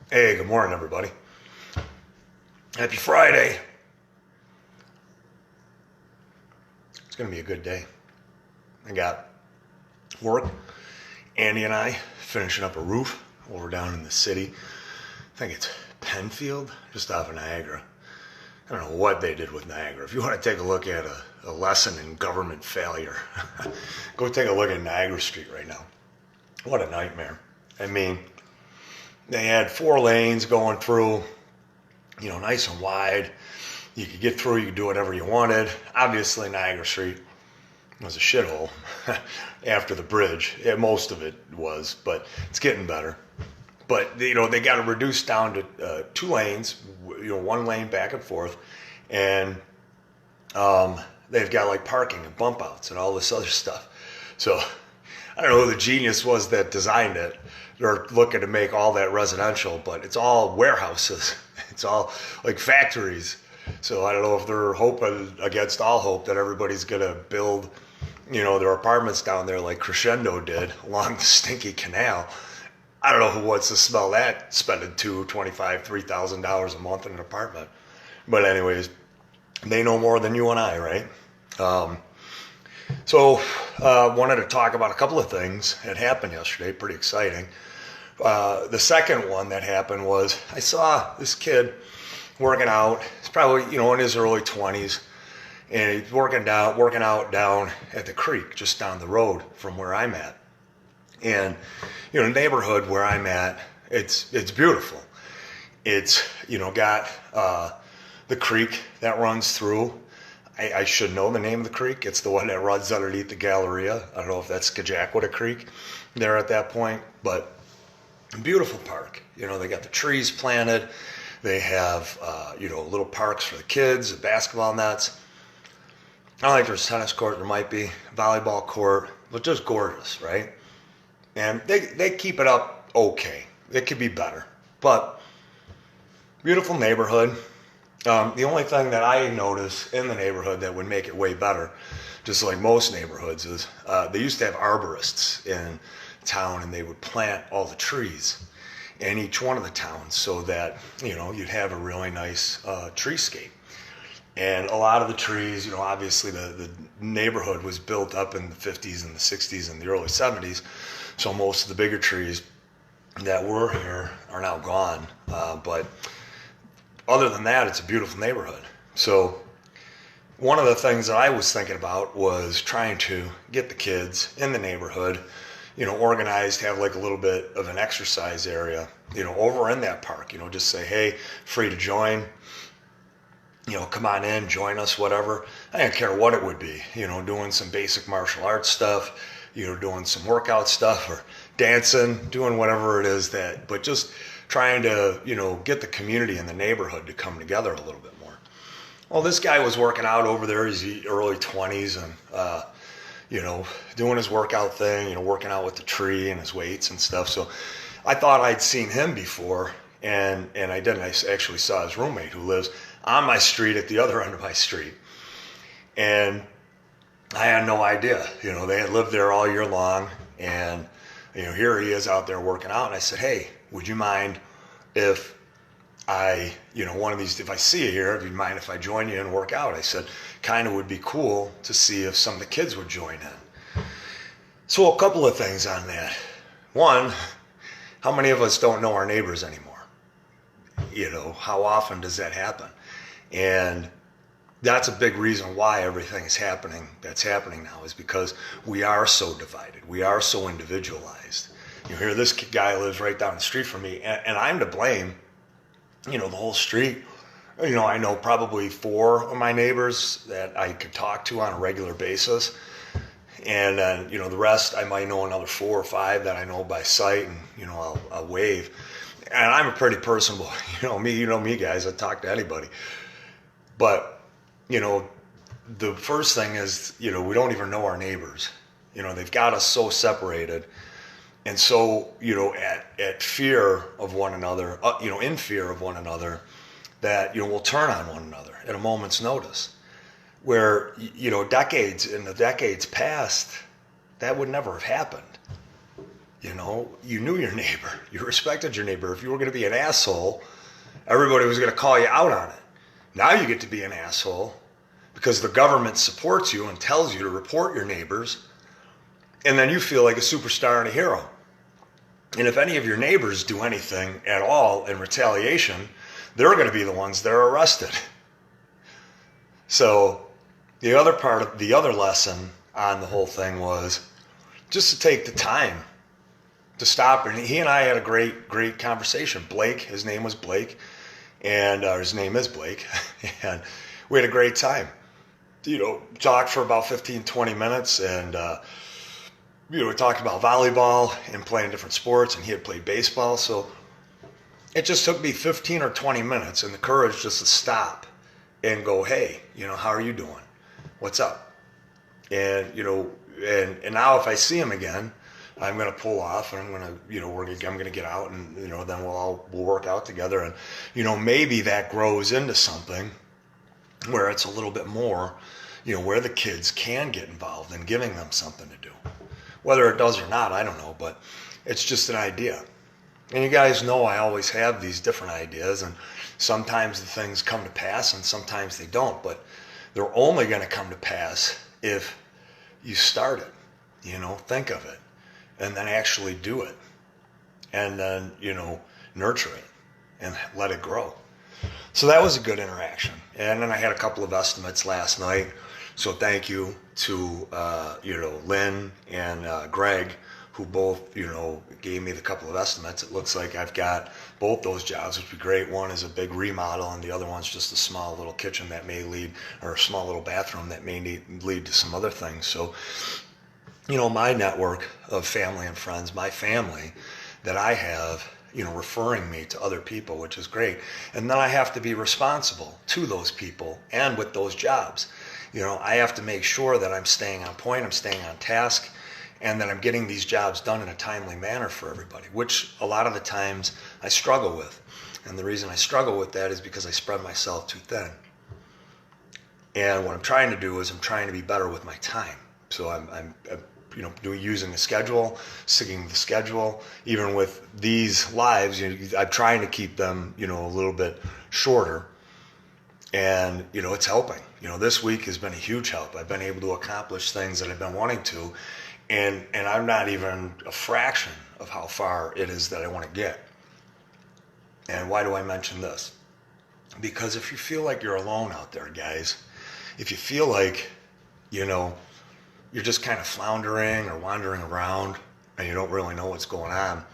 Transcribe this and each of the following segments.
Hey, good morning, everybody. Happy Friday. It's going to be a good day. I got work. Andy and I finishing up a roof over down in the city. I think it's Penfield, just off of Niagara. I don't know what they did with Niagara. If you want to take a look at a lesson in government failure, go take a look at Niagara Street right now. What a nightmare. I mean, they had 4 lanes going through, nice and wide. You could get through, you could do whatever you wanted. Obviously, Niagara Street was a shithole after the bridge. Yeah, most of it was, but it's getting better. But, they got to reduce down to 2 lanes, 1 lane back and forth. And they've got like parking and bump outs and all this other stuff. So I don't know who the genius was that designed it. They're looking to make all that residential, but it's all warehouses. It's all like factories. So I don't know if they're hoping against all hope that everybody's going to build, their apartments down there like Crescendo did along the stinky canal. I don't know who wants to smell that, spending $2,000, $2,500, $3,000 a month in an apartment. But anyways, they know more than you and I, right? So wanted to talk about a couple of things that happened yesterday, pretty exciting. The second one that happened was I saw this kid working out. He's probably, in his early 20s, and he's working out down at the creek just down the road from where I'm at. And, the neighborhood where I'm at, it's beautiful. It's, got the creek that runs through. I should know the name of the creek. It's the one that runs underneath the Galleria. I don't know if that's Skajakwita Creek there at that point, but beautiful park. They got the trees planted. They have, little parks for the kids, basketball nets. I don't think there's a tennis court. There might be a volleyball court, but just gorgeous, right? And they keep it up okay. It could be better, but beautiful neighborhood. The only thing that I notice in the neighborhood that would make it way better, just like most neighborhoods, is they used to have arborists in town, and they would plant all the trees in each one of the towns so that, you'd have a really nice treescape. And a lot of the trees, obviously the neighborhood was built up in the 50s and the 60s and the early 70s, so most of the bigger trees that were here are now gone. But other than that, it's a beautiful neighborhood. So one of the things that I was thinking about was trying to get the kids in the neighborhood, organized, have like a little bit of an exercise area, over in that park, just say, hey, free to join, come on in, join us, whatever. I didn't care what it would be, doing some basic martial arts stuff, doing some workout stuff or dancing, doing whatever it is but just trying to, get the community in the neighborhood to come together a little bit more. Well, this guy was working out over there. He's early 20s and, doing his workout thing, working out with the tree and his weights and stuff. So I thought I'd seen him before, and I didn't. I actually saw his roommate who lives on my street at the other end of my street. And I had no idea. They had lived there all year long, and, here he is out there working out. And I said, hey, would you mind if I, one of these, if I see you here, if you'd mind if I join you and work out? I said, kind of would be cool to see if some of the kids would join in. So a couple of things on that. One, how many of us don't know our neighbors anymore? How often does that happen? And that's a big reason why everything is happening that's happening now, is because we are so divided. We are so individualized. Here, this guy lives right down the street from me, and I'm to blame. The whole street. I know probably 4 of my neighbors that I could talk to on a regular basis. And then, the rest, I might know another 4 or 5 that I know by sight, and, I'll wave. And I'm a pretty personable, me guys, I talk to anybody. But, the first thing is, we don't even know our neighbors. They've got us so separated. And so, at fear of one another, in fear of one another, that, we'll turn on one another at a moment's notice. Where, in the decades past, that would never have happened. You knew your neighbor. You respected your neighbor. If you were going to be an asshole, everybody was going to call you out on it. Now you get to be an asshole because the government supports you and tells you to report your neighbors, and then you feel like a superstar and a hero. And if any of your neighbors do anything at all in retaliation, they're going to be the ones that are arrested. So the other lesson on the whole thing was just to take the time to stop. And he and I had a great conversation. Blake, his name was Blake, and his name is Blake, and we had a great time. Talked for about 15, 20 minutes, and we talked about volleyball and playing different sports, and he had played baseball. So it just took me 15 or 20 minutes and the courage just to stop and go, hey, how are you doing? What's up? And, and now if I see him again, I'm going to pull off, and I'm going to get out, and, then we'll work out together. And, maybe that grows into something where it's a little bit more, where the kids can get involved in giving them something to do. Whether it does or not, I don't know, but it's just an idea. And you guys know I always have these different ideas, and sometimes the things come to pass and sometimes they don't, but they're only going to come to pass if you start it, think of it, and then actually do it, and then, nurture it and let it grow. So that was a good interaction. And then I had a couple of estimates last night. So thank you to, Lynn and Greg, who both, gave me the couple of estimates. It looks like I've got both those jobs, which would be great. One is a big remodel, and the other one's just a small little kitchen that may lead, or a small little bathroom that may lead to some other things. So, my network of family and friends, my family that I have, referring me to other people, which is great. And then I have to be responsible to those people and with those jobs. I have to make sure that I'm staying on point, I'm staying on task, and that I'm getting these jobs done in a timely manner for everybody, which a lot of the times I struggle with. And the reason I struggle with that is because I spread myself too thin. And what I'm trying to do is I'm trying to be better with my time. So I'm using a schedule, sticking to the schedule. Even with these lives, I'm trying to keep them, a little bit shorter. And, it's helping. This week has been a huge help. I've been able to accomplish things that I've been wanting to. And I'm not even a fraction of how far it is that I want to get. And why do I mention this? Because if you feel like you're alone out there, guys, if you feel like, you're just kind of floundering or wandering around and you don't really know what's going on,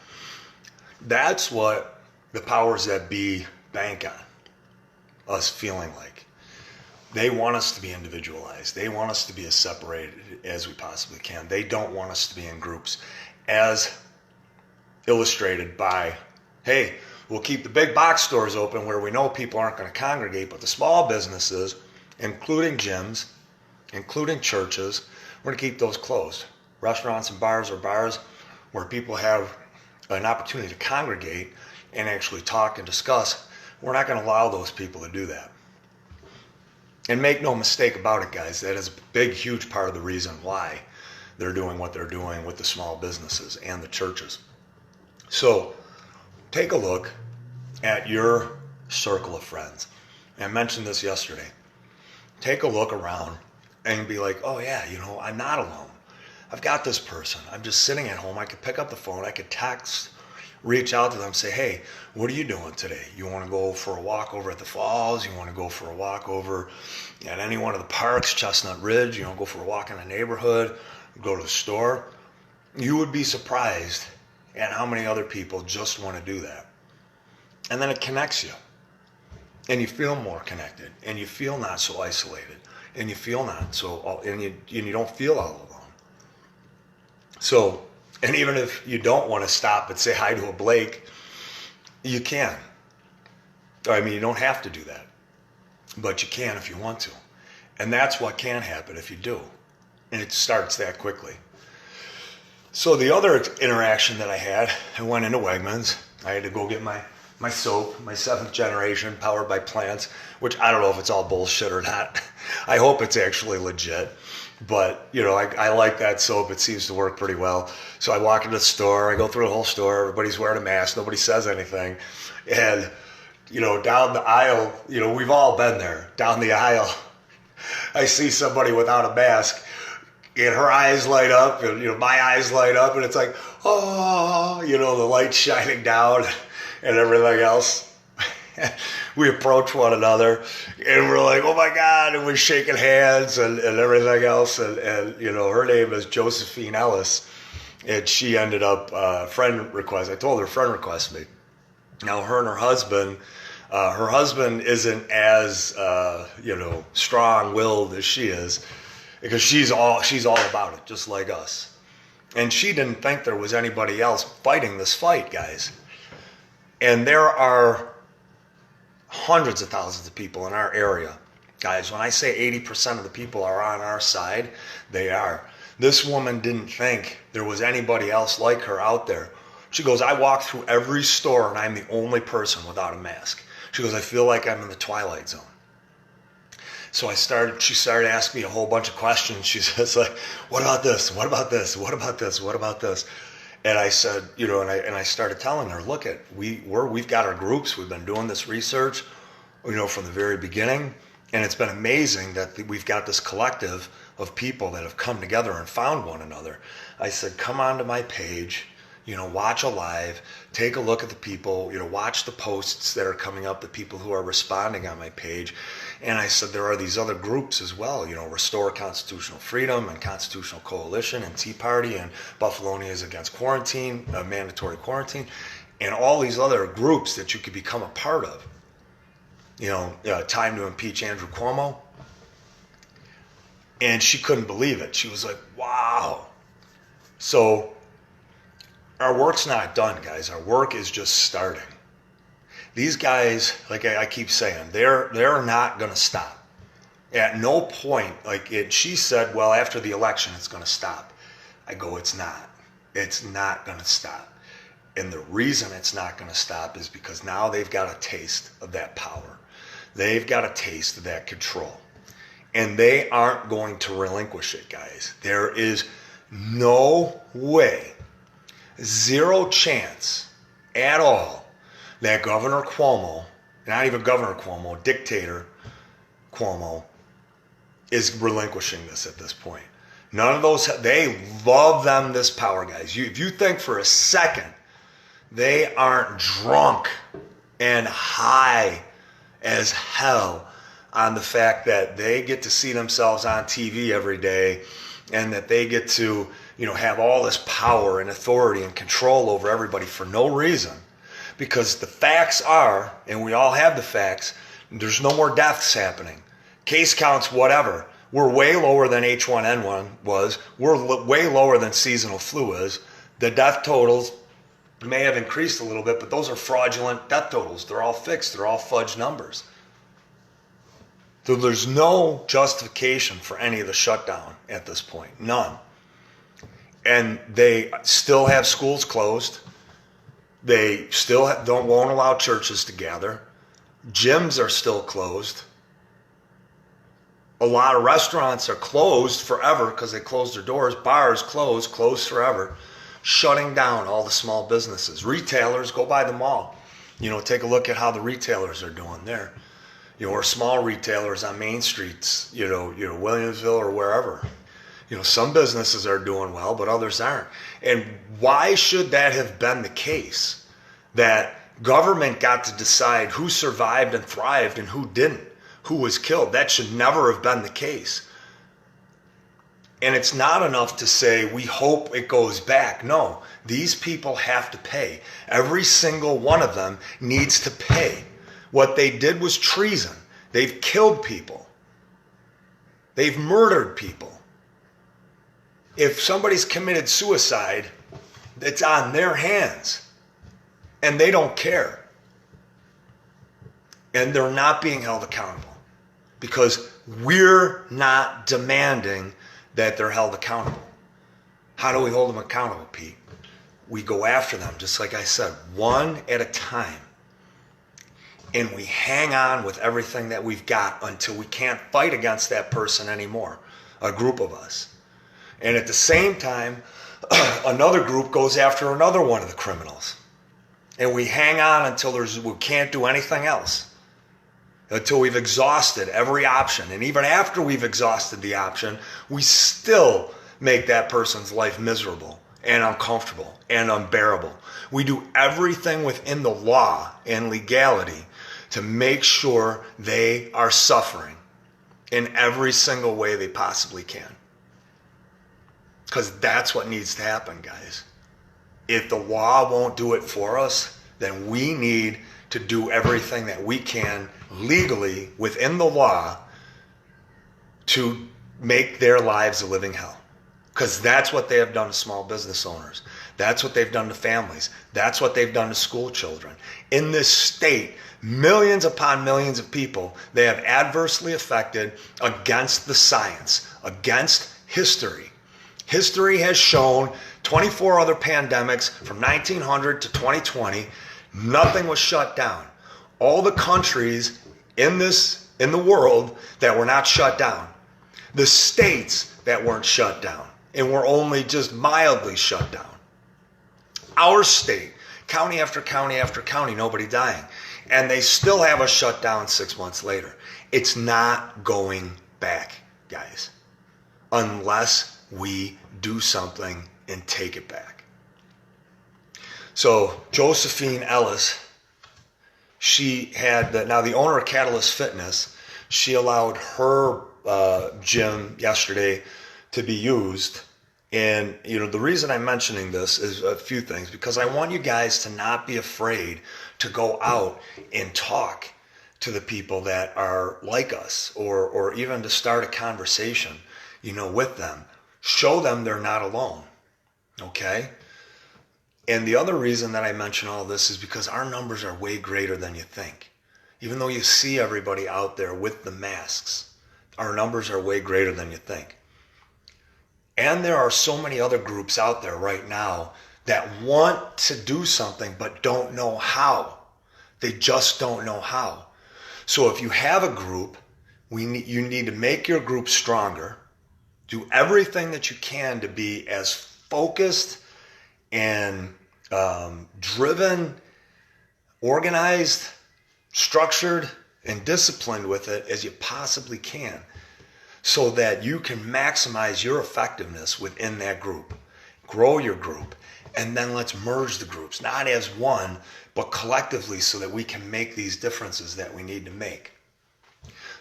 that's what the powers that be bank on, us feeling like. They want us to be individualized. They want us to be as separated as we possibly can. They don't want us to be in groups, as illustrated by, hey, we'll keep the big box stores open where we know people aren't going to congregate, but the small businesses, including gyms, including churches, we're going to keep those closed. Restaurants and bars are bars where people have an opportunity to congregate and actually talk and discuss. We're not going to allow those people to do that. And make no mistake about it, guys, that is a big, huge part of the reason why they're doing what they're doing with the small businesses and the churches. So take a look at your circle of friends. And I mentioned this yesterday. Take a look around and be like, oh yeah, I'm not alone. I've got this person. I'm just sitting at home. I could pick up the phone. I could text, reach out to them, say, hey, what are you doing today? You want to go for a walk over at the falls? You want to go for a walk over at any one of the parks, Chestnut Ridge? Go for a walk in the neighborhood, go to the store? You would be surprised at how many other people just want to do that. And then it connects you. And you feel more connected. And you feel not so isolated. And you feel not so, and you don't feel all alone. So, and even if you don't want to stop and say hi to a Blake, you can. You don't have to do that. But you can if you want to. And that's what can happen if you do. And it starts that quickly. So the other interaction that I went into Wegmans. I had to go get my soap, my 7th generation, powered by plants, which I don't know if it's all bullshit or not. I hope it's actually legit. But, I like that soap. It seems to work pretty well. So I walk into the store, I go through the whole store, everybody's wearing a mask, nobody says anything. And, down the aisle, we've all been there. Down the aisle, I see somebody without a mask, and her eyes light up, and, my eyes light up, and it's like, oh, the light shining down and everything else. We approach one another, and we're like, oh my God, and we're shaking hands and everything else. And her name is Josephine Ellis, and she ended up, I told her friend request me. Now, her and her husband isn't as, strong-willed as she is, because she's all about it, just like us. And she didn't think there was anybody else fighting this fight, guys. And there are hundreds of thousands of people in our area. Guys, when I say 80% of the people are on our side, they are. This woman didn't think there was anybody else like her out there. She goes, I walk through every store and I'm the only person without a mask. She goes, I feel like I'm in the Twilight Zone. So she started asking me a whole bunch of questions. She says, like, what about this? What about this? What about this? What about this? And I said, and I started telling her, look, we've got our groups. We've been doing this research, from the very beginning. And it's been amazing that we've got this collective of people that have come together and found one another. I said, come onto my page, watch a live, take a look at the people, watch the posts that are coming up, the people who are responding on my page. And I said, there are these other groups as well, Restore Constitutional Freedom and Constitutional Coalition and Tea Party and Buffalonians Against Quarantine, Mandatory Quarantine, and all these other groups that you could become a part of. Time to Impeach Andrew Cuomo. And she couldn't believe it. She was like, wow. So our work's not done, guys. Our work is just starting. These guys, like I keep saying, they're not going to stop. At no point, she said, well, after the election, it's going to stop. I go, it's not. It's not going to stop. And the reason it's not going to stop is because now they've got a taste of that power. They've got a taste of that control. And they aren't going to relinquish it, guys. There is no way, zero chance at all, that Governor Cuomo, not even Governor Cuomo, Dictator Cuomo, is relinquishing this at this point. None of those, they love them this power, guys. If you think for a second they aren't drunk and high as hell on the fact that they get to see themselves on TV every day and that they get to, have all this power and authority and control over everybody for no reason. Because the facts are, and we all have the facts, there's no more deaths happening. Case counts, whatever. We're way lower than H1N1 was. We're way lower than seasonal flu is. The death totals may have increased a little bit, but those are fraudulent death totals. They're all fixed. They're all fudged numbers. So there's no justification for any of the shutdown at this point. None. And they still have schools closed. They still won't allow churches to gather. Gyms are still closed. A lot of restaurants are closed forever because they closed their doors. Bars closed forever, shutting down all the small businesses. Retailers, go by the mall. Take a look at how the retailers are doing there. Or small retailers on main streets, Williamsville or wherever. Some businesses are doing well, but others aren't. And why should that have been the case? That government got to decide who survived and thrived and who didn't, who was killed. That should never have been the case. And it's not enough to say, we hope it goes back. No, these people have to pay. Every single one of them needs to pay. What they did was treason. They've killed people. They've murdered people. If somebody's committed suicide, it's on their hands. And they don't care. And they're not being held accountable. Because we're not demanding that they're held accountable. How do we hold them accountable, Pete? We go after them, just like I said, one at a time. And we hang on with everything that we've got until we can't fight against that person anymore. a group of us. And at the same time, another group goes after another one of the criminals. And we hang on until we can't do anything else. Until we've exhausted every option. And even after we've exhausted the option, we still make that person's life miserable and uncomfortable and unbearable. We do everything within the law and legality to make sure they are suffering in every single way they possibly can. Because that's what needs to happen, guys. If the law won't do it for us, then we need to do everything that we can legally within the law to make their lives a living hell. Because that's what they have done to small business owners. That's what they've done to families. That's what they've done to school children. In this state, millions upon millions of people they have adversely affected against the science, against history. History has shown 24 other pandemics from 1900 to 2020, nothing was shut down. All the countries in the world that were not shut down. The states that weren't shut down and were only just mildly shut down. Our state, county after county after county, nobody dying. And they still have us shut down 6 months later. It's not going back, guys, unless we do something and take it back. So Josephine Ellis, she had, now the owner of Catalyst Fitness, she allowed her gym yesterday to be used. And, the reason I'm mentioning this is a few things, because I want you guys to not be afraid to go out and talk to the people that are like us, or even to start a conversation, with them. Show them they're not alone, okay? And the other reason that I mention all this is because our numbers are way greater than you think. Even though you see everybody out there with the masks, our numbers are way greater than you think. And there are so many other groups out there right now that want to do something but don't know how. They just don't know how. So if you have a group, you need to make your group stronger. Do everything that you can to be as focused and driven, organized, structured, and disciplined with it as you possibly can, so that you can maximize your effectiveness within that group. Grow your group, and then let's merge the groups, not as one, but collectively, so that we can make these differences that we need to make.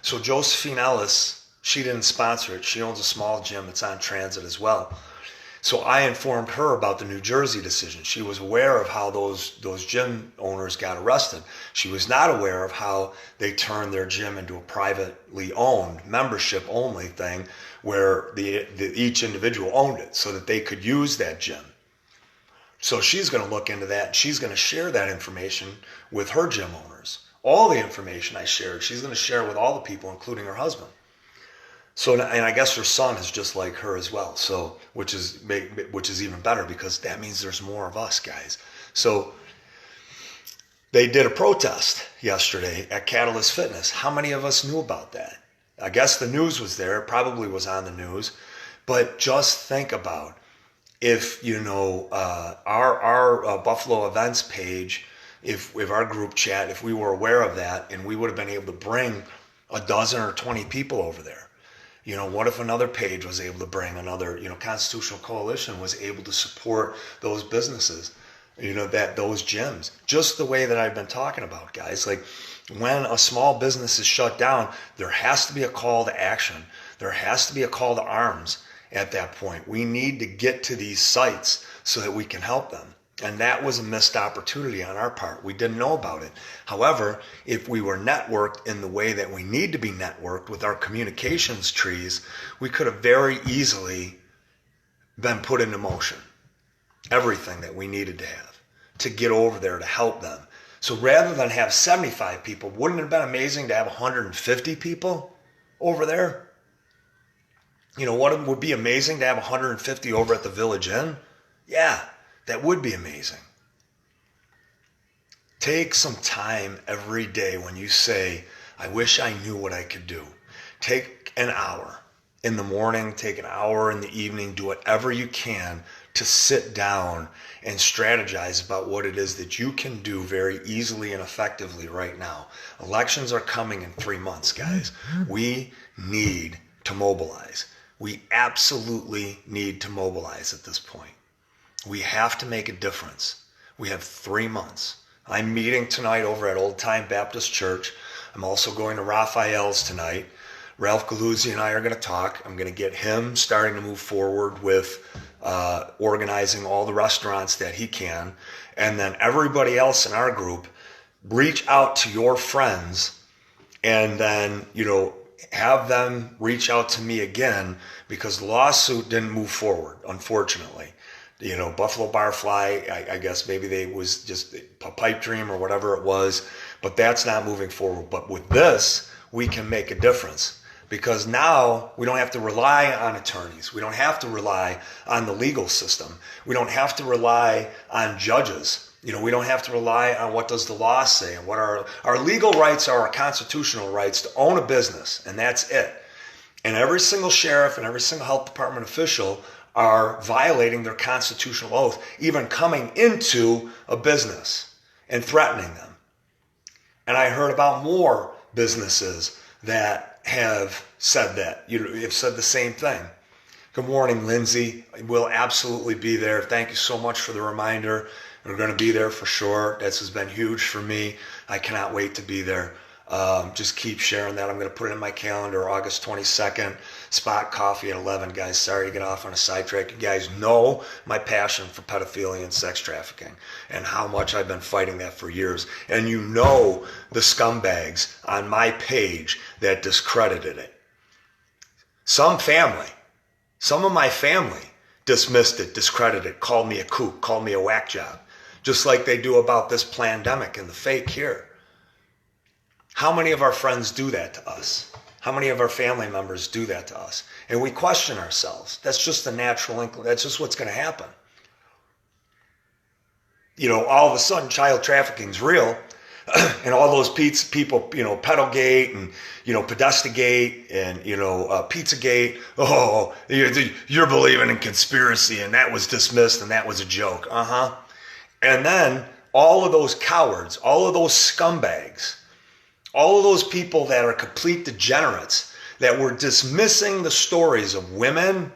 So Josephine Ellis, she didn't sponsor it. She owns a small gym. It's on Transit as well. So I informed her about the New Jersey decision. She was aware of how those gym owners got arrested. She was not aware of how they turned their gym into a privately owned, membership-only thing where each individual owned it so that they could use that gym. So she's going to look into that. She's going to share that information with her gym owners. All the information I shared, she's going to share with all the people, including her husband. So, and I guess her son is just like her as well. So, which is even better, because that means there's more of us, guys. So they did a protest yesterday at Catalyst Fitness. How many of us knew about that? I guess the news was there. It probably was on the news. But just think about if, our Buffalo events page, if our group chat, if we were aware of that, and we would have been able to bring a dozen or 20 people over there. What if another page was able to bring another, Constitutional Coalition was able to support those businesses, those gyms, just the way that I've been talking about, guys. Like, when a small business is shut down, there has to be a call to action. There has to be a call to arms at that point. We need to get to these sites so that we can help them. And that was a missed opportunity on our part. We didn't know about it. However, if we were networked in the way that we need to be networked with our communications trees, we could have very easily been put into motion. Everything that we needed to have to get over there to help them. So rather than have 75 people, wouldn't it have been amazing to have 150 people over there? What would be amazing to have 150 over at the Village Inn? Yeah. That would be amazing. Take some time every day when you say, I wish I knew what I could do. Take an hour in the morning, take an hour in the evening, do whatever you can to sit down and strategize about what it is that you can do very easily and effectively right now. Elections are coming in 3 months, guys. We need to mobilize. We absolutely need to mobilize at this point. We have to make a difference. We have 3 months. I'm meeting tonight over at Old Time Baptist Church. I'm also going to Raphael's tonight. Ralph Galuzzi and I are going to talk. I'm going to get him starting to move forward with organizing all the restaurants that he can. And then everybody else in our group, reach out to your friends and then, have them reach out to me again, because the lawsuit didn't move forward, unfortunately. Buffalo Barfly, I guess maybe they was just a pipe dream or whatever it was, but that's not moving forward. But with this, we can make a difference. Because now we don't have to rely on attorneys. We don't have to rely on the legal system. We don't have to rely on judges. We don't have to rely on what does the law say and what our legal rights are, our constitutional rights to own a business, and that's it. And every single sheriff and every single health department official are violating their constitutional oath, even coming into a business and threatening them. And I heard about more businesses that have said that. Have said the same thing. Good morning, Lindsay. We'll absolutely be there. Thank you so much for the reminder. We're going to be there for sure. This has been huge for me. I cannot wait to be there. Just keep sharing that. I'm going to put it in my calendar, August 22nd, Spot Coffee at 11. Guys, sorry to get off on a sidetrack. You guys know my passion for pedophilia and sex trafficking and how much I've been fighting that for years. And you know the scumbags on my page that discredited it. Some of my family dismissed it, discredited it, called me a kook, called me a whack job, just like they do about this pandemic and the fake here. How many of our friends do that to us? How many of our family members do that to us? And we question ourselves. That's just the natural inclination. That's just what's going to happen. All of a sudden, child trafficking is real. And all those people, Pedalgate and, Podestagate and, Pizzagate. Oh, you're believing in conspiracy and that was dismissed and that was a joke. And then all of those cowards, all of those scumbags, all of those people that are complete degenerates that were dismissing the stories of women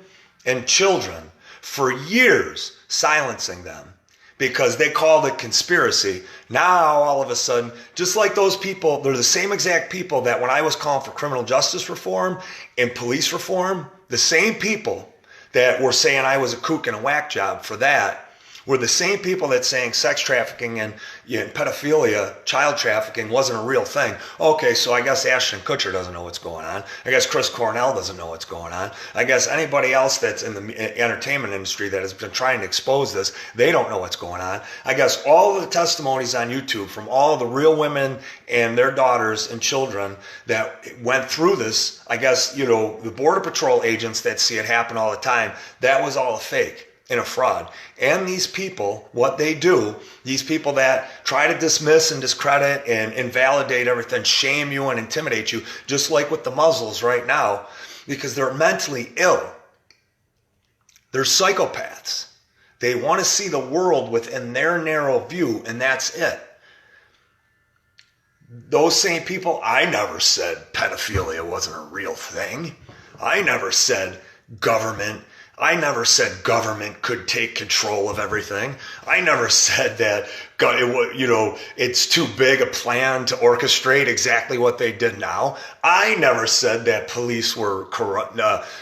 and children for years, silencing them because they called it conspiracy. Now, all of a sudden, just like those people, they're the same exact people that when I was calling for criminal justice reform and police reform, the same people that were saying I was a kook and a whack job for that were the same people that saying sex trafficking and pedophilia, child trafficking wasn't a real thing. Okay, so I guess Ashton Kutcher doesn't know what's going on. I guess Chris Cornell doesn't know what's going on. I guess anybody else that's in the entertainment industry that has been trying to expose this, they don't know what's going on. I guess all of the testimonies on YouTube from all of the real women and their daughters and children that went through this, I guess, the Border Patrol agents that see it happen all the time, that was all a fake and a fraud. And these people, what they do, these people that try to dismiss and discredit and invalidate everything, shame you and intimidate you, just like with the Muslims right now, because they're mentally ill. They're psychopaths. They want to see the world within their narrow view, and that's it. Those same people, I never said pedophilia wasn't a real thing. I never said government could take control of everything. I never said that it's too big a plan to orchestrate exactly what they did now. I never said that police were corrupt,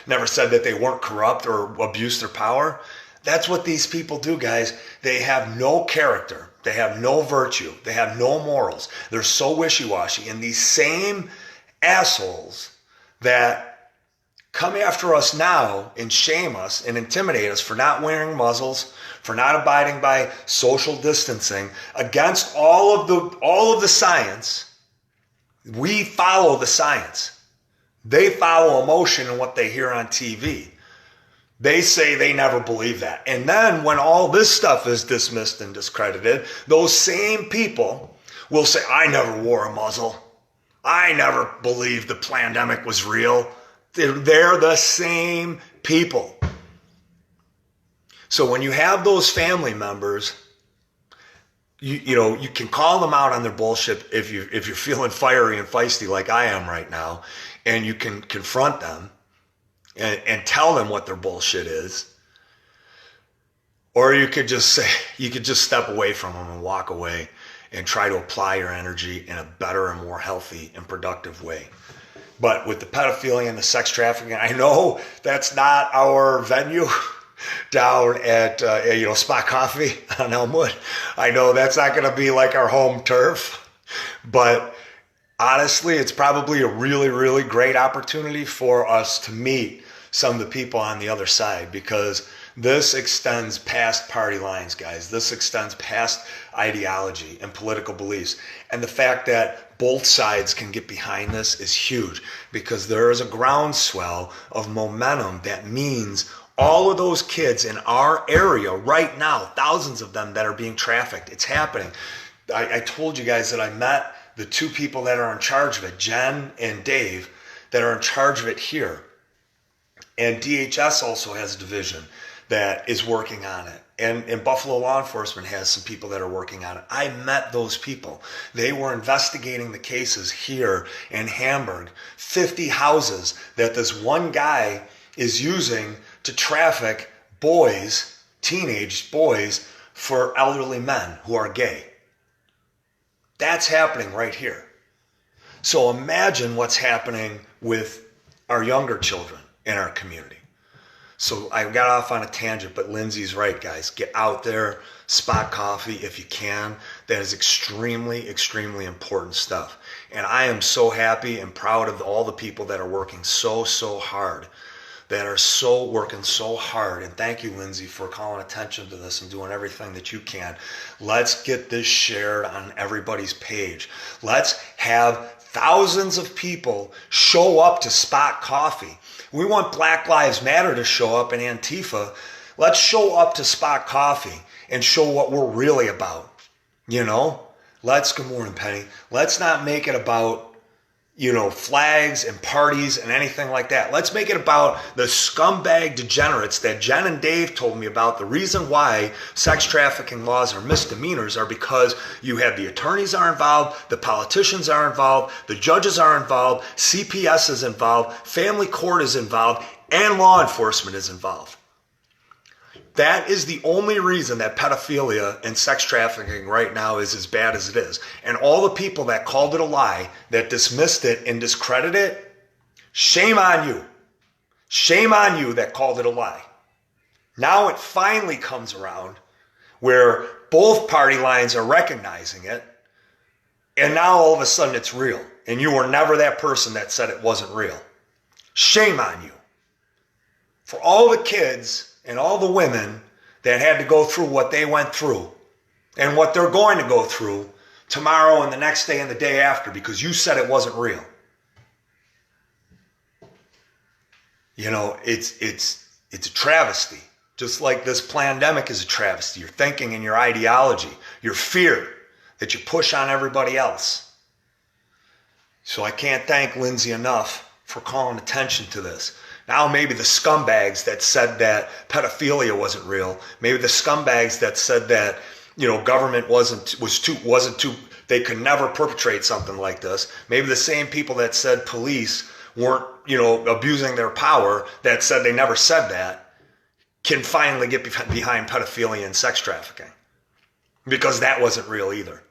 never said that they weren't corrupt or abused their power. That's what these people do, guys. They have no character. They have no virtue. They have no morals. They're so wishy-washy. And these same assholes that come after us now and shame us and intimidate us for not wearing muzzles, for not abiding by social distancing, against all of the science. We follow the science. They follow emotion and what they hear on TV. They say they never believe that. And then when all this stuff is dismissed and discredited, those same people will say, I never wore a muzzle. I never believed the pandemic was real. They're the same people. So when you have those family members, you can call them out on their bullshit if you're feeling fiery and feisty like I am right now, and you can confront them and tell them what their bullshit is. Or you could just step away from them and walk away and try to apply your energy in a better and more healthy and productive way. But with the pedophilia and the sex trafficking, I know that's not our venue down at Spot Coffee on Elmwood. I know that's not going to be like our home turf, but honestly, it's probably a really, really great opportunity for us to meet some of the people on the other side, because this extends past party lines, guys. This extends past ideology and political beliefs. And the fact that both sides can get behind this is huge, because there is a groundswell of momentum that means all of those kids in our area right now, thousands of them that are being trafficked, it's happening. I told you guys that I met the two people that are in charge of it, Jen and Dave, that are in charge of it here. And DHS also has a division that is working on it. And Buffalo law enforcement has some people that are working on it. I met those people. They were investigating the cases here in Hamburg, 50 houses that this one guy is using to traffic boys, teenage boys, for elderly men who are gay. That's happening right here. So imagine what's happening with our younger children in our community. So I got off on a tangent, but Lindsay's right, guys. Get out there, Spot Coffee if you can. That is extremely, extremely important stuff. And I am so happy and proud of all the people that are working so hard, working so hard. And thank you, Lindsay, for calling attention to this and doing everything that you can. Let's get this shared on everybody's page. Let's have thousands of people show up to Spot Coffee. We want Black Lives Matter to show up in Antifa. Let's show up to Spot Coffee and show what we're really about. Good morning, Penny. Let's not make it about, flags and parties and anything like that. Let's make it about the scumbag degenerates that Jen and Dave told me about. The reason why sex trafficking laws are misdemeanors are because you have the attorneys are involved, the politicians are involved, the judges are involved, CPS is involved, family court is involved, and law enforcement is involved. That is the only reason that pedophilia and sex trafficking right now is as bad as it is. And all the people that called it a lie, that dismissed it and discredited it, shame on you. Shame on you that called it a lie. Now it finally comes around where both party lines are recognizing it, and now all of a sudden it's real. And you were never that person that said it wasn't real. Shame on you. For all the kids and all the women that had to go through what they went through and what they're going to go through tomorrow and the next day and the day after because you said it wasn't real. It's a travesty. Just like this pandemic is a travesty. Your thinking and your ideology, your fear that you push on everybody else. So I can't thank Lindsay enough for calling attention to this. Now maybe the scumbags that said that pedophilia wasn't real, maybe the scumbags that said that, government they could never perpetrate something like this. Maybe the same people that said police weren't, abusing their power, that said they never said that, can finally get behind pedophilia and sex trafficking. Because that wasn't real either.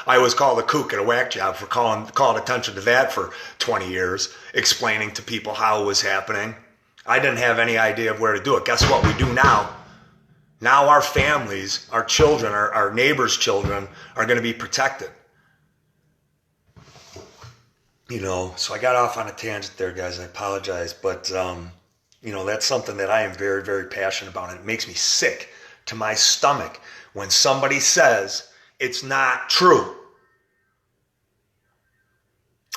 I was called a kook and a whack job for calling attention to that for 20 years, explaining to people how it was happening. I didn't have any idea of where to do it. Guess what we do now? Now our families, our children, our neighbors' children are going to be protected. So I got off on a tangent there, guys. I apologize. But, that's something that I am very, very passionate about. And it makes me sick to my stomach when somebody says it's not true.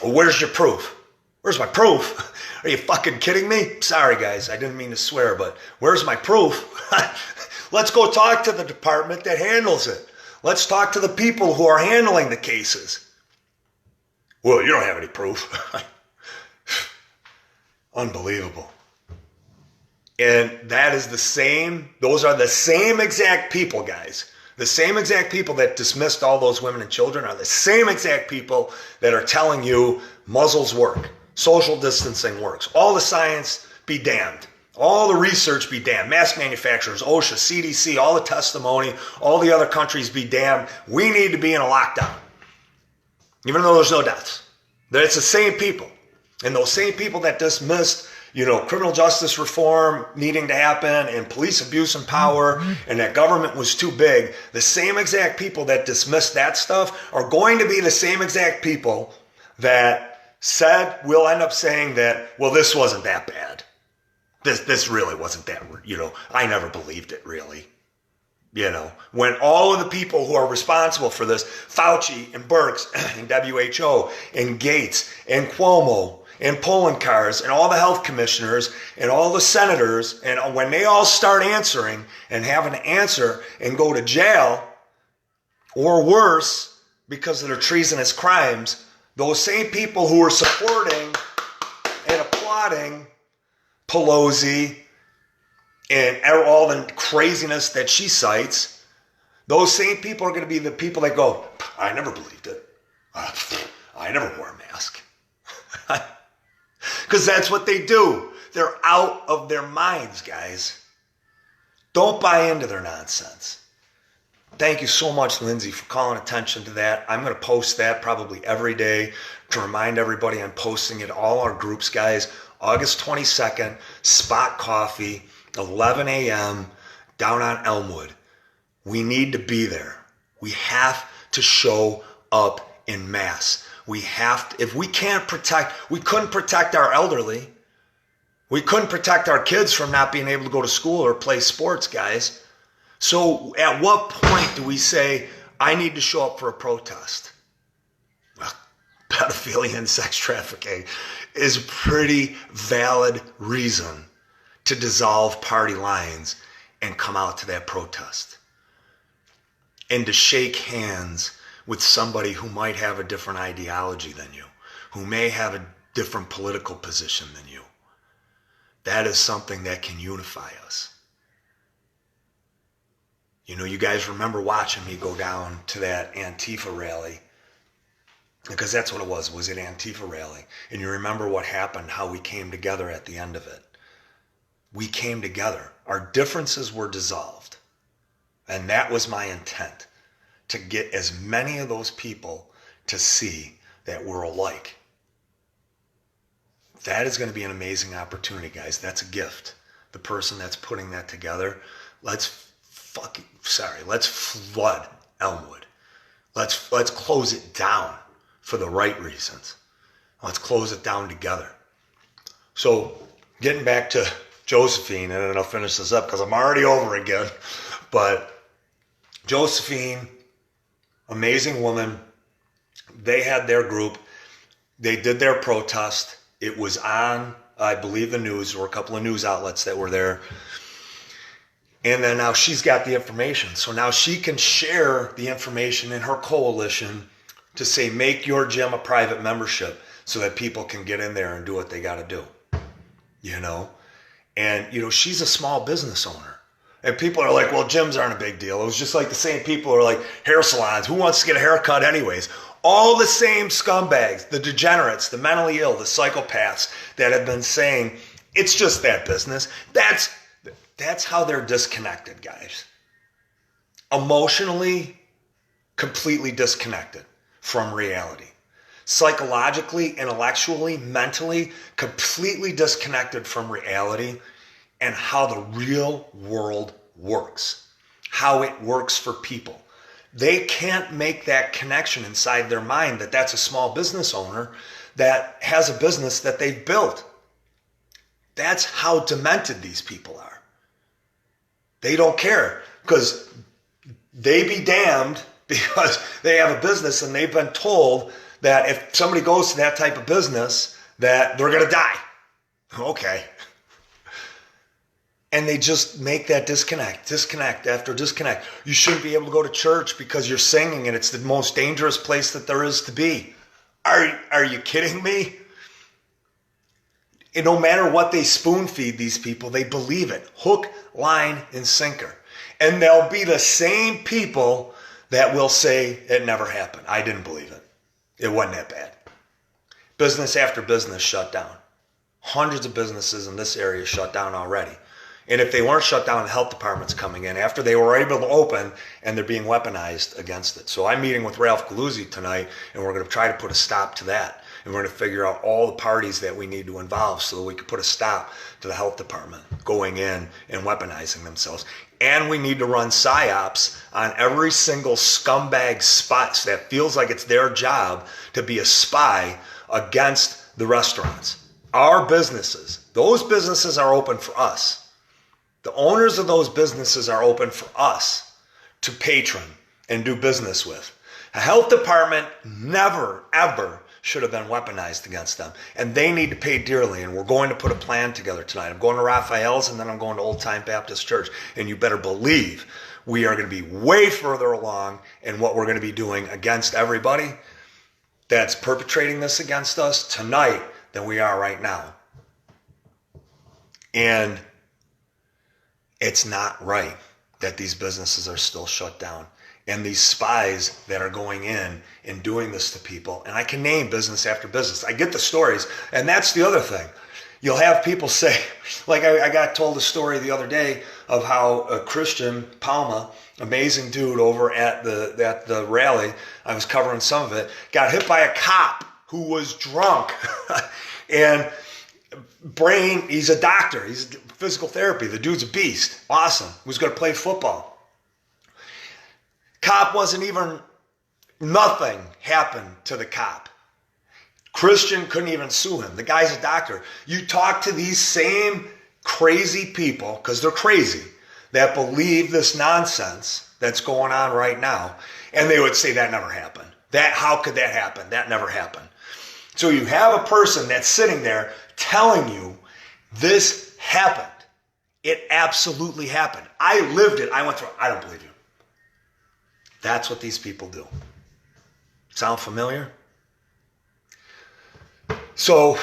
Well, where's your proof? Where's my proof? Are you fucking kidding me? Sorry, guys. I didn't mean to swear, but where's my proof? Let's go talk to the department that handles it. Let's talk to the people who are handling the cases. Well, you don't have any proof. Unbelievable. And that is those are the same exact people, guys. The same exact people that dismissed all those women and children are the same exact people that are telling you muzzles work, social distancing works, all the science be damned, all the research be damned, mask manufacturers, OSHA, CDC, all the testimony, all the other countries be damned. We need to be in a lockdown, even though there's no deaths. It's the same people. And those same people that dismissed criminal justice reform needing to happen and police abuse and power and that government was too big, the same exact people that dismissed that stuff are going to be the same exact people that will end up saying that, well, this wasn't that bad. This really wasn't that, I never believed it really. When all of the people who are responsible for this, Fauci and Birx and WHO and Gates and Cuomo and Poloncarz and all the health commissioners and all the senators, and when they all start answering and having to answer and go to jail or worse because of their treasonous crimes, those same people who are supporting and applauding Pelosi and all the craziness that she cites, those same people are going to be the people that go, I never believed it. I never wore a mask. Because that's what they do. They're out of their minds, guys. Don't buy into their nonsense. Thank you so much, Lindsay, for calling attention to that. I'm going to post that probably every day to remind everybody I'm posting it, all our groups, guys. August 22nd, Spot Coffee, 11 a.m., down on Elmwood. We need to be there. We have to show up in mass. If we couldn't protect our elderly. We couldn't protect our kids from not being able to go to school or play sports, guys. So at what point do we say, I need to show up for a protest? Well, pedophilia and sex trafficking is a pretty valid reason to dissolve party lines and come out to that protest. And to shake hands with somebody who might have a different ideology than you, who may have a different political position than you. That is something that can unify us. You guys remember watching me go down to that Antifa rally, because that's what it was an Antifa rally. And you remember what happened, how we came together at the end of it. We came together. Our differences were dissolved. And that was my intent, to get as many of those people to see that we're alike. That is going to be an amazing opportunity, guys. That's a gift. The person that's putting that together, let's flood Elmwood. Let's close it down for the right reasons. Let's close it down together. So getting back to Josephine, and then I'll finish this up because I'm already over again. But Josephine, amazing woman. They had their group. They did their protest. It was on, I believe, the news. There were a couple of news outlets that were there. And then now she's got the information. So now she can share the information in her coalition to say, make your gym a private membership so that people can get in there and do what they got to do. And, she's a small business owner. And people are like, well, gyms aren't a big deal. It was just like the same people who are like, hair salons. Who wants to get a haircut anyways? All the same scumbags, the degenerates, the mentally ill, the psychopaths that have been saying, it's just that business. That's how they're disconnected, guys. Emotionally, completely disconnected from reality. Psychologically, intellectually, mentally, completely disconnected from reality and how the real world works, how it works for people. They can't make that connection inside their mind that that's a small business owner that has a business that they've built. That's how demented these people are. They don't care because they be damned because they have a business and they've been told that if somebody goes to that type of business that they're going to die. Okay. And they just make that disconnect after disconnect. You shouldn't be able to go to church because you're singing and it's the most dangerous place that there is to be. Are you kidding me? And no matter what they spoon feed these people, they believe it. Hook, line, and sinker. And they'll be the same people that will say it never happened. I didn't believe it. It wasn't that bad. Business after business shut down. Hundreds of businesses in this area shut down already. And if they weren't shut down, the health department's coming in after they were able to open, and they're being weaponized against it. So I'm meeting with Ralph Galuzzi tonight, and we're going to try to put a stop to that. And we're going to figure out all the parties that we need to involve so that we can put a stop to the health department going in and weaponizing themselves. And we need to run PSYOPs on every single scumbag spot that feels like it's their job to be a spy against the restaurants. Our businesses, those businesses are open for us. The owners of those businesses are open for us to patron and do business with. A health department never, ever should have been weaponized against them. And they need to pay dearly. And we're going to put a plan together tonight. I'm going to Raphael's, and then I'm going to Old Time Baptist Church. And you better believe we are going to be way further along in what we're going to be doing against everybody that's perpetrating this against us tonight than we are right now. And it's not right that these businesses are still shut down. And these spies that are going in and doing this to people. And I can name business after business. I get the stories. And that's the other thing. You'll have people say, like I got told a story the other day of how a Christian Palma, amazing dude over at the rally, I was covering some of it, got hit by a cop who was drunk. And he's a doctor. He's physical therapy. The dude's a beast. Awesome. He was going to play football. Cop nothing happened to the cop. Christian couldn't even sue him. The guy's a doctor. You talk to these same crazy people, because they're crazy, that believe this nonsense that's going on right now, and they would say that never happened. How could that happen? That never happened. So you have a person that's sitting there telling you this happened. It absolutely happened. I lived it. I went through it. I don't believe you. That's what these people do. Sound familiar? So,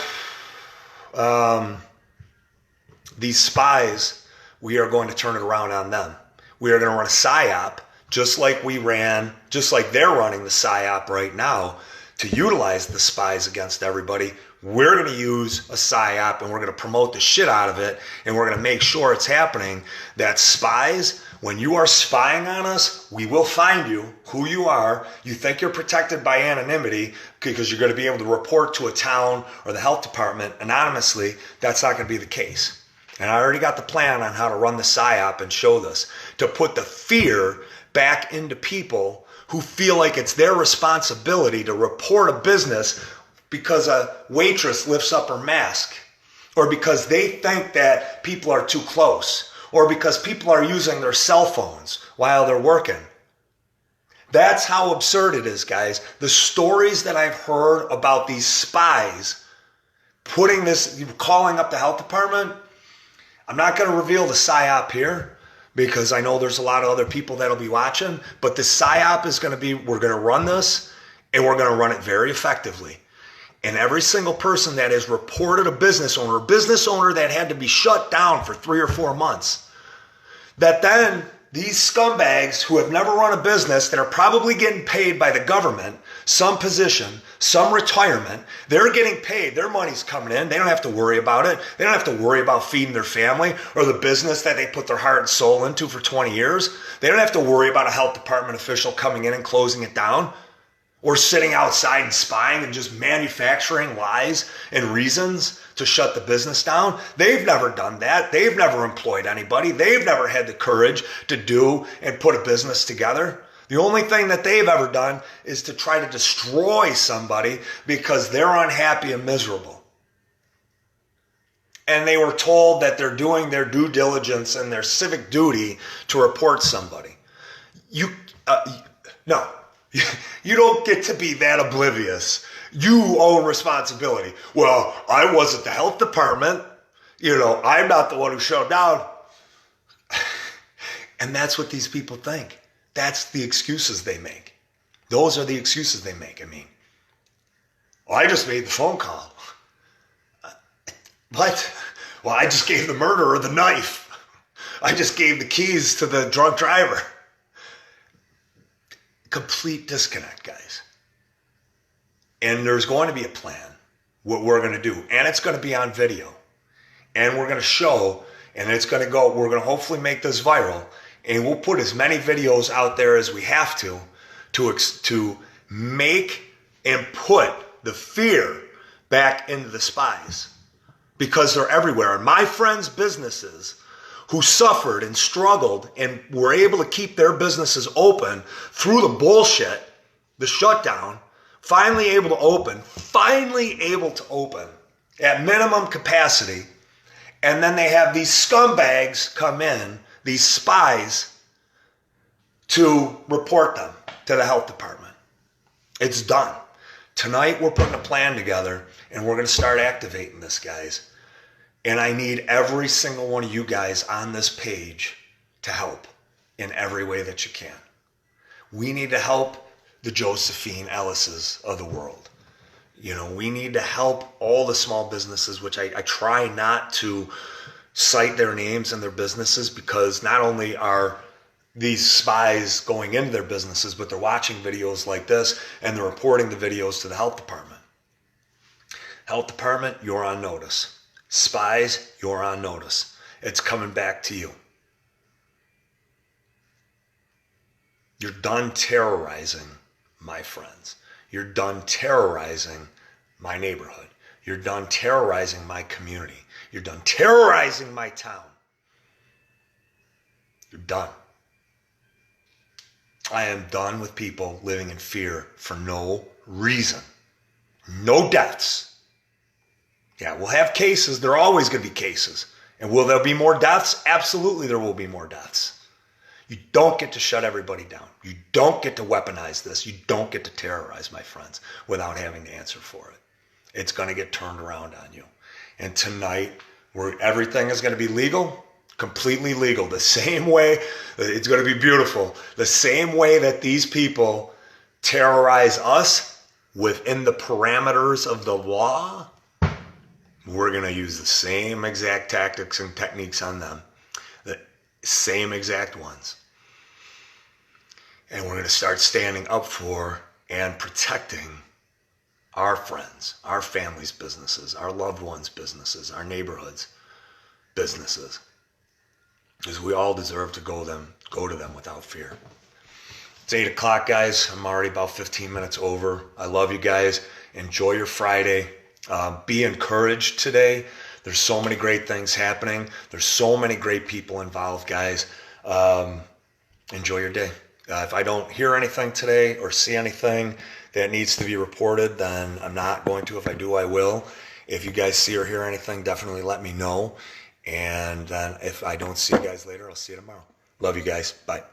these spies, we are going to turn it around on them. We are going to run a PSYOP just like they're running the PSYOP right now to utilize the spies against everybody. We're going to use a PSYOP, and we're going to promote the shit out of it, and we're going to make sure it's happening. That spies, when you are spying on us, we will find you, who you are. You think you're protected by anonymity because you're going to be able to report to a town or the health department anonymously. That's not going to be the case. And I already got the plan on how to run the PSYOP and show this, to put the fear back into people who feel like it's their responsibility to report a business because a waitress lifts up her mask, or because they think that people are too close, or because people are using their cell phones while they're working. That's how absurd it is, guys. The stories that I've heard about these spies calling up the health department, I'm not going to reveal the PSYOP here because I know there's a lot of other people that'll be watching, but the PSYOP is going to be, we're going to run this, and we're going to run it very effectively. And every single person that has reported a business owner that had to be shut down for 3 or 4 months, that then these scumbags who have never run a business, that are probably getting paid by the government, some position, some retirement, they're getting paid. Their money's coming in. They don't have to worry about it. They don't have to worry about feeding their family or the business that they put their heart and soul into for 20 years. They don't have to worry about a health department official coming in and closing it down, or sitting outside and spying and just manufacturing lies and reasons to shut the business down. They've never done that. They've never employed anybody. They've never had the courage to do and put a business together. The only thing that they've ever done is to try to destroy somebody because they're unhappy and miserable. And they were told that they're doing their due diligence and their civic duty to report somebody. No. You don't get to be that oblivious. You own responsibility. Well, I was at the health department. I'm not the one who shut down. And that's what these people think. That's the excuses they make. Those are the excuses they make. I just made the phone call. What? Well, I just gave the murderer the knife. I just gave the keys to the drunk driver. Complete disconnect, guys. And there's going to be a plan, what we're going to do. And it's going to be on video. And we're going to show, and it's going to go, we're going to hopefully make this viral. And we'll put as many videos out there as we have to make and put the fear back into the spies. Because they're everywhere. And my friends' businesses who suffered and struggled and were able to keep their businesses open through the bullshit, the shutdown, finally able to open at minimum capacity. And then they have these scumbags come in, these spies, to report them to the health department. It's done. Tonight we're putting a plan together and we're going to start activating this, guys. And I need every single one of you guys on this page to help in every way that you can. We need to help the Josephine Ellises of the world. You know, we need to help all the small businesses, which I try not to cite their names and their businesses, because not only are these spies going into their businesses, but they're watching videos like this and they're reporting the videos to the health department. Health department, you're on notice. Spies, you're on notice. It's coming back to you. You're done terrorizing my friends. You're done terrorizing my neighborhood. You're done terrorizing my community. You're done terrorizing my town. You're done. I am done with people living in fear for no reason. No deaths. Yeah, we'll have cases. There are always going to be cases. And will there be more deaths? Absolutely, there will be more deaths. You don't get to shut everybody down. You don't get to weaponize this. You don't get to terrorize my friends without having to answer for it. It's going to get turned around on you. And tonight, everything is going to be legal, completely legal. The same way, it's going to be beautiful. The same way that these people terrorize us within the parameters of the law, we're going to use the same exact tactics and techniques on them. The same exact ones. And we're going to start standing up for and protecting our friends, our families' businesses, our loved ones' businesses, our neighborhoods' businesses. Because we all deserve to go to them without fear. It's 8 o'clock, guys. I'm already about 15 minutes over. I love you guys. Enjoy your Friday. Be encouraged today. There's so many great things happening. There's so many great people involved, guys. Enjoy your day. If I don't hear anything today or see anything that needs to be reported, then I'm not going to. If I do, I will. If you guys see or hear anything, definitely let me know. And then if I don't see you guys later, I'll see you tomorrow. Love you guys. Bye.